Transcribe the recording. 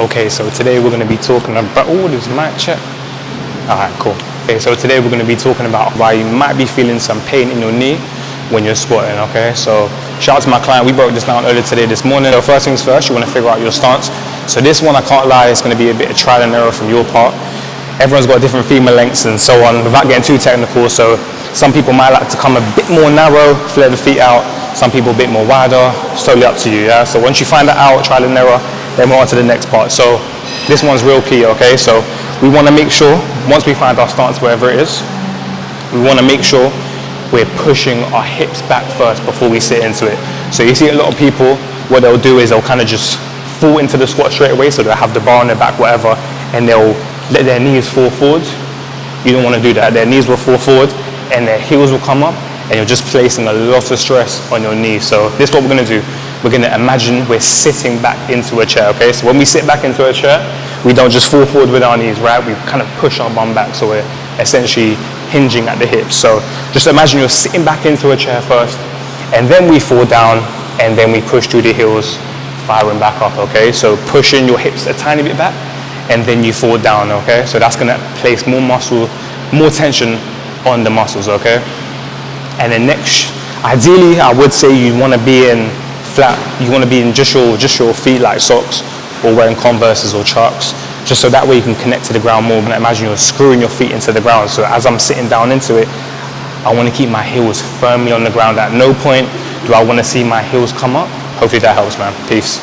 Okay, so today we're going to be talking about, oh, this mic check. Alright, cool. Okay, so today we're going to be talking about why you might be feeling some pain in your knee when you're squatting, okay? So shout out to my client, we broke this down earlier today, this morning. So first things first, you want to figure out your stance. So this one, I can't lie, it's going to be a bit of trial and error from your part. Everyone's got different femur lengths and so on, without getting too technical. So some people might like to come a bit more narrow, flare the feet out. Some people a bit more wider. It's totally up to you, yeah? So once you find that out, trial and error, then we're on to the next part. So this one's real key, okay? So we want to make sure, once we find our stance, wherever it is, we want to make sure we're pushing our hips back first before we sit into it. So you see a lot of people, what they'll do is they'll kind of just fall into the squat straight away, so they'll have the bar on their back, whatever, and they'll let their knees fall forward. You don't want to do that. Their knees will fall forward and their heels will come up, and you're just placing a lot of stress on your knees. So this is what we're going to do. We're going to imagine we're sitting back into a chair, okay? So when we sit back into a chair, we don't just fall forward with our knees, right? We kind of push our bum back, so we're essentially hinging at the hips. So just imagine you're sitting back into a chair first, and then we fall down, and then we push through the heels, firing back up, okay? So pushing your hips a tiny bit back, and then you fall down, okay? So that's gonna place more muscle, more tension on the muscles, okay? And then next, ideally, I would say you wanna be in flat, you wanna be in just your feet, like socks, or wearing Converses or Chucks, just so that way you can connect to the ground more. And imagine you're screwing your feet into the ground. So as I'm sitting down into it, I wanna keep my heels firmly on the ground. At no point do I wanna see my heels come up. Hopefully that helps, man. Peace.